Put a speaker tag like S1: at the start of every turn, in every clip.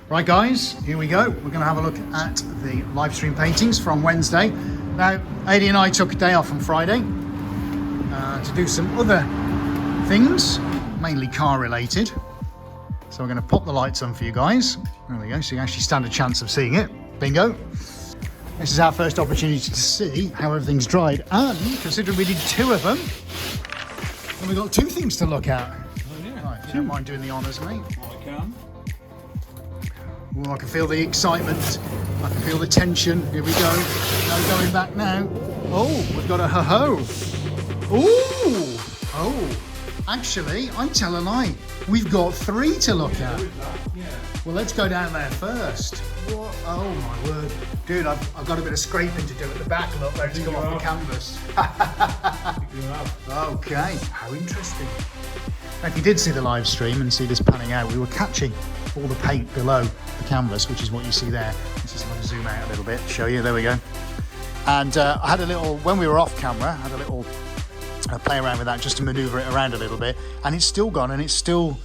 S1: Right guys, here we go. We're going to have a look at the live stream paintings from Wednesday. Now, Adi and I took a day off on Friday to do some other things, mainly car related. So we're going to pop the lights on for you guys. There we go, so you actually stand a chance of seeing it. Bingo. This is our first opportunity to see how everything's dried, and considering we did two of them, and we've got two things to look at.
S2: Oh, yeah.
S1: Right, if you don't mind doing the honours, mate.
S2: I can.
S1: Oh, I can feel the excitement. I can feel the tension. Here we go. No going back now. Oh, we've got a ho-ho. Ooh. Oh, actually, I tell a lie. We've got three to look at.
S2: Yeah.
S1: Well, let's go down there first. What? Oh my word. Dude, I've got a bit of scraping to do at the back. Look, ready to come off the canvas. Okay, how interesting. Now, if you did see the live stream and see this panning out, we were catching all the paint below the canvas, which is what you see there. Let's just zoom out a little bit, show you, there we go. And I had a little, when we were off camera, I had a little play around with that just to maneuver it around a little bit, and it's still gone, and it's still,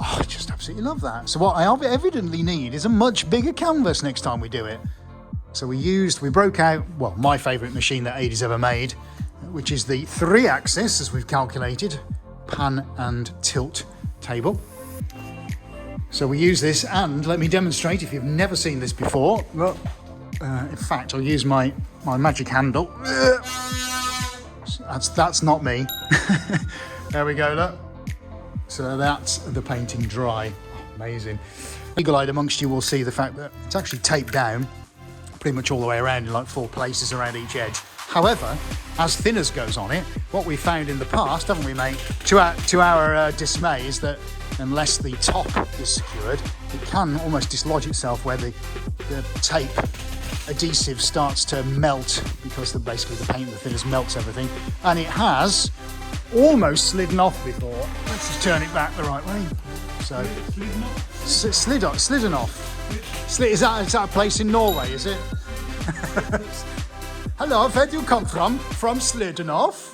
S1: oh, I just absolutely love that. So what I evidently need is a much bigger canvas next time we do it. So we broke out, well, my favourite machine that Adi's ever made, which is the 3-axis, as we've calculated, pan and tilt table. So we use this, and let me demonstrate if you've never seen this before. Look, in fact, I'll use my magic handle. That's not me. There we go, look. So that's the painting dry. Oh, amazing. Eagle-eyed amongst you will see the fact that it's actually taped down pretty much all the way around in like 4 places around each edge. However, as thinners goes on it, what we found in the past, haven't we, mate, to our dismay, is that unless the top is secured, it can almost dislodge itself where the tape adhesive starts to melt, because basically the paint, the thinners melts everything, and it has almost slidden off before. Let's just turn it back the right way. So slidden off. Is that a place in Norway, is it? Hello, where do you come from? From Slidenoff?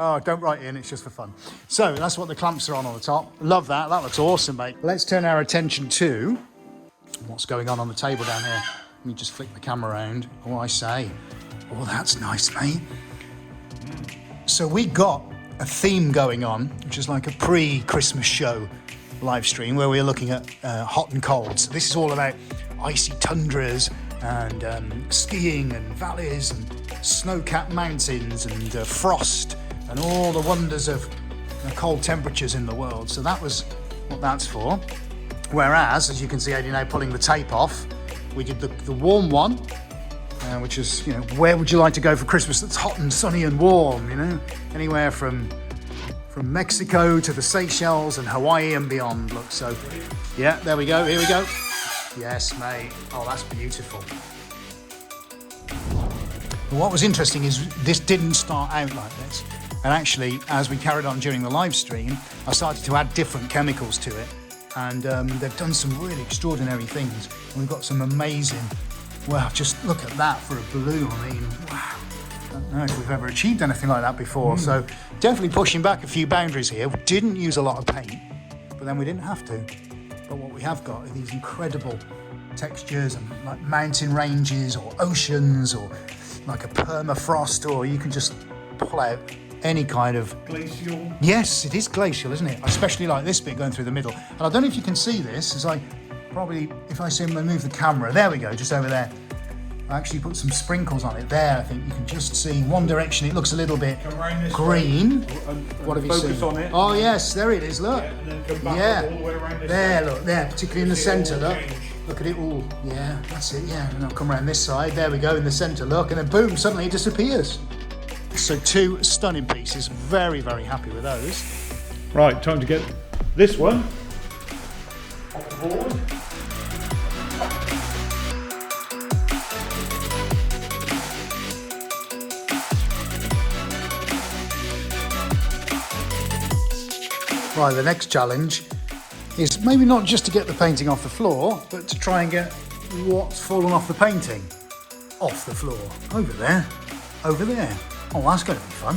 S1: Oh, don't write in, it's just for fun. So that's what the clamps are on the top. Love that, that looks awesome, mate. Let's turn our attention to what's going on the table down here. Let me just flick the camera around. Oh, I say. Oh, that's nice, mate. So we got a theme going on, which is like a pre-Christmas show live stream where we're looking at hot and cold. So this is all about icy tundras and skiing and valleys and snow-capped mountains and frost and all the wonders of cold temperatures in the world. So that was what that's for. Whereas, as you can see, Adi now pulling the tape off, we did the warm one, which is, you know, where would you like to go for Christmas that's hot and sunny and warm, you know? Anywhere from Mexico to the Seychelles and Hawaii and beyond. Look, so, yeah, there we go, here we go. Yes, mate. Oh, that's beautiful. But what was interesting is this didn't start out like this. And actually, as we carried on during the live stream, I started to add different chemicals to it. And they've done some really extraordinary things. And we've got some amazing, wow, just look at that for a blue. I mean, wow. I don't know if we've ever achieved anything like that before. So definitely pushing back a few boundaries here. We didn't use a lot of paint, but then we didn't have to. But what we have got are these incredible textures and like mountain ranges or oceans or like a permafrost, or you can just pull out any kind of
S2: glacial.
S1: Yes, it is glacial, isn't it? I especially like this bit going through the middle. And I don't know if you can see this, as I probably, if I move the camera, there we go, just over there. I actually put some sprinkles on it there. I think you can just see one direction. It looks a little bit green. What have you seen?
S2: Focus on it.
S1: Oh yes, there it is. Look.
S2: Yeah, and then come back all the way around this
S1: there.
S2: side.
S1: Look there, particularly in the centre. Look.
S2: Change.
S1: Look at it all. Yeah, that's it. Yeah, and I'll come around this side. There we go in the centre. Look, and then boom, suddenly it disappears. So 2 stunning pieces. Very, very happy with those.
S2: Right, time to get this one off the board.
S1: Right, the next challenge is maybe not just to get the painting off the floor, but to try and get what's fallen off the painting off the floor. Over there. Over there. Oh, that's going to be fun.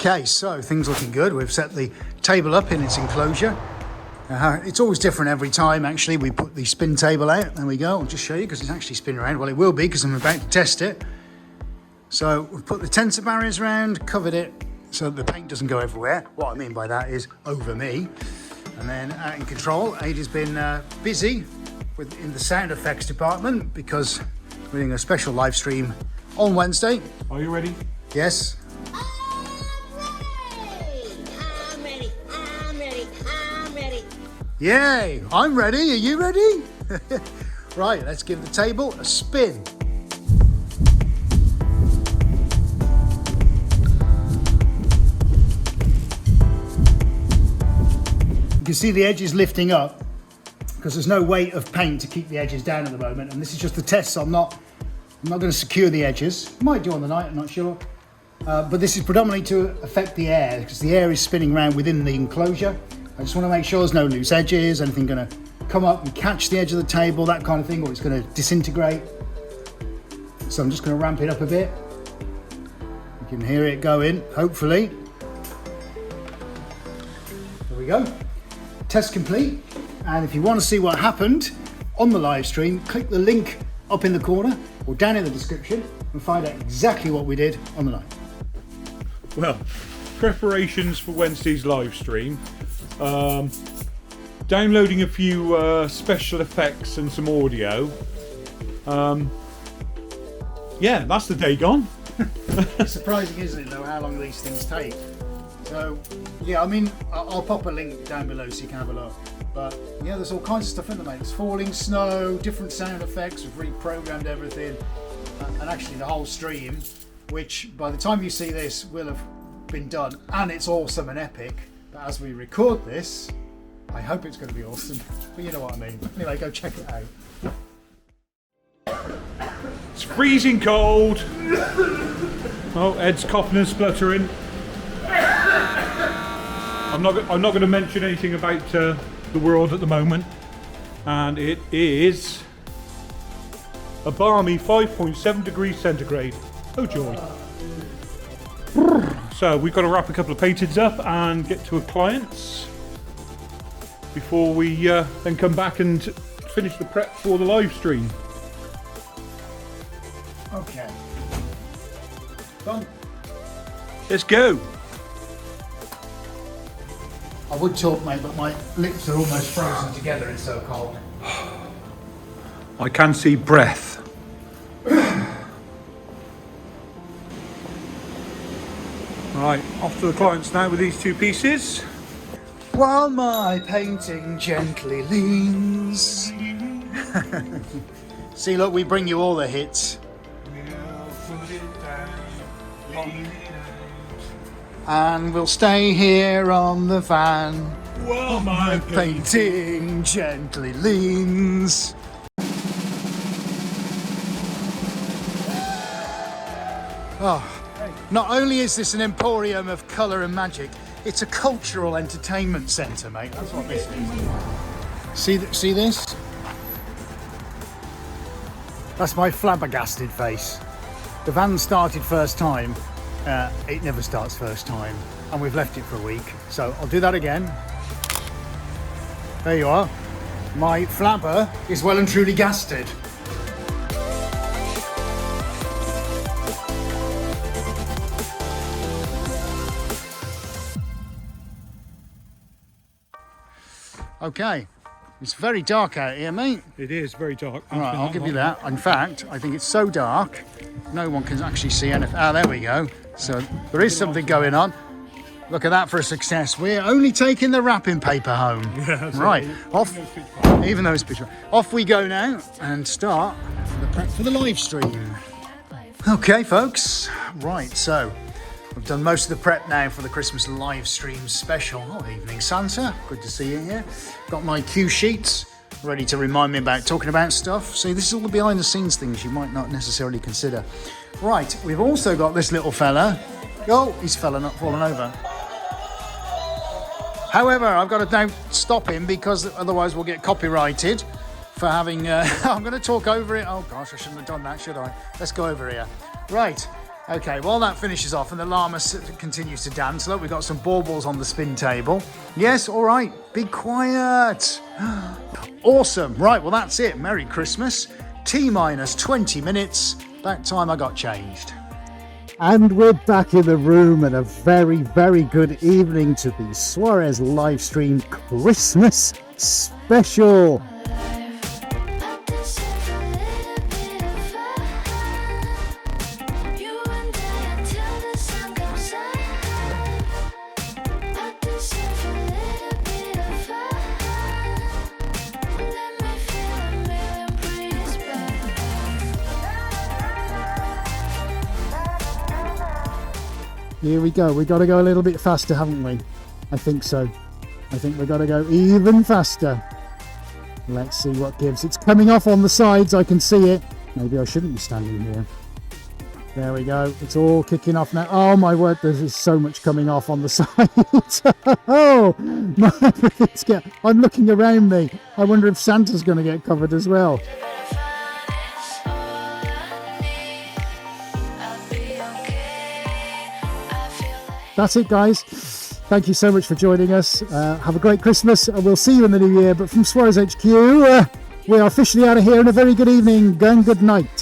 S1: Okay, so things looking good. We've set the table up in its enclosure. It's always different every time, actually. We put the spin table out. There we go. I'll just show you because it's actually spinning around. Well, it will be because I'm about to test it. So we've put the tensor barriers around, covered it so that the paint doesn't go everywhere. What I mean by that is over me. And then out in control, Ada's been busy in the sound effects department because we're doing a special live stream on Wednesday.
S2: Are you ready?
S1: Yes. Yay! I'm ready. Are you ready? Right, let's give the table a spin. You can see the edges lifting up because there's no weight of paint to keep the edges down at the moment, and this is just the test, so I'm not going to secure the edges. Might do on the night, I'm not sure. But this is predominantly to affect the air because the air is spinning around within the enclosure. I just want to make sure there's no loose edges, anything going to come up and catch the edge of the table, that kind of thing, or it's going to disintegrate. So I'm just going to ramp it up a bit. You can hear it going, hopefully. There we go. Test complete. And if you want to see what happened on the live stream, click the link up in the corner or down in the description and find out exactly what we did on the night.
S2: Well, preparations for Wednesday's live stream. Downloading a few special effects and some audio. Yeah, that's the day gone.
S1: It's surprising, isn't it, though, how long these things take. So, yeah, I mean, I'll pop a link down below so you can have a look. But, yeah, there's all kinds of stuff in the mate. There's falling snow, different sound effects, we've reprogrammed everything. And actually the whole stream, which by the time you see this will have been done. And it's awesome and epic. But as we record this, I hope it's going to be awesome. But you know what I mean. Anyway, go check it out.
S2: It's freezing cold. Oh, Ed's coughing and spluttering. I'm not going to mention anything about the world at the moment, and it is a balmy 5.7 degrees centigrade. Oh joy! So we've got to wrap a couple of paintings up and get to a client's before we then come back and finish the prep for the live stream.
S1: Okay. Done.
S2: Let's go.
S1: I would talk, mate, but my lips are almost frozen together. It's so cold.
S2: I can see breath. Right, off to the clients now with these two pieces.
S1: While my painting gently leans. See, look, we bring you all the hits. And we'll stay here on the van
S2: While my
S1: painting gently leans. Oh, not only is this an emporium of colour and magic, it's a cultural entertainment centre, mate. That's what this is. See this? That's my flabbergasted face. The van started first time. It never starts first time, and we've left it for a week. So I'll do that again. There you are. My flabber is well and truly gasted. Okay, it's very dark out here, mate.
S2: It is very dark.
S1: All right, I'll give you that. In fact, I think it's so dark, no one can actually see anything. Ah, there we go. So there is something going on. Look at that for a success. We're only taking the wrapping paper home.
S2: Yeah,
S1: right, off. Even though it's picture. Off we go now and start the prep for the live stream. Okay, folks. Right, so we've done most of the prep now for the Christmas live stream special. Oh, evening, Santa. Good to see you here. Got my cue sheets ready to remind me about talking about stuff. See, this is all the behind the scenes things you might not necessarily consider. Right, we've also got this little fella. Oh, he's fallen over. However, I've got to now stop him because otherwise we'll get copyrighted for having... I'm going to talk over it. Oh gosh, I shouldn't have done that, should I? Let's go over here. Right, Okay, while that finishes off and the llama continues to dance, look, we've got some baubles on the spin table. Yes, all right, be quiet. Awesome. Right, well, that's it. Merry Christmas. T-minus 20 minutes. About time I got changed.
S3: And we're back in the room, and a very, very good evening to the Swarez live stream Christmas special. Here we go. We've got to go a little bit faster, haven't we? I think so. I think we've got to go even faster. Let's see what gives. It's coming off on the sides. I can see it. Maybe I shouldn't be standing here. There we go. It's all kicking off now. Oh my word, there's so much coming off on the sides. Oh, my, I'm looking around me. I wonder if Santa's going to get covered as well. That's it, guys. Thank you so much for joining us. Have a great Christmas, and we'll see you in the new year. But from Swarez HQ, we are officially out of here, and a very good evening and good night.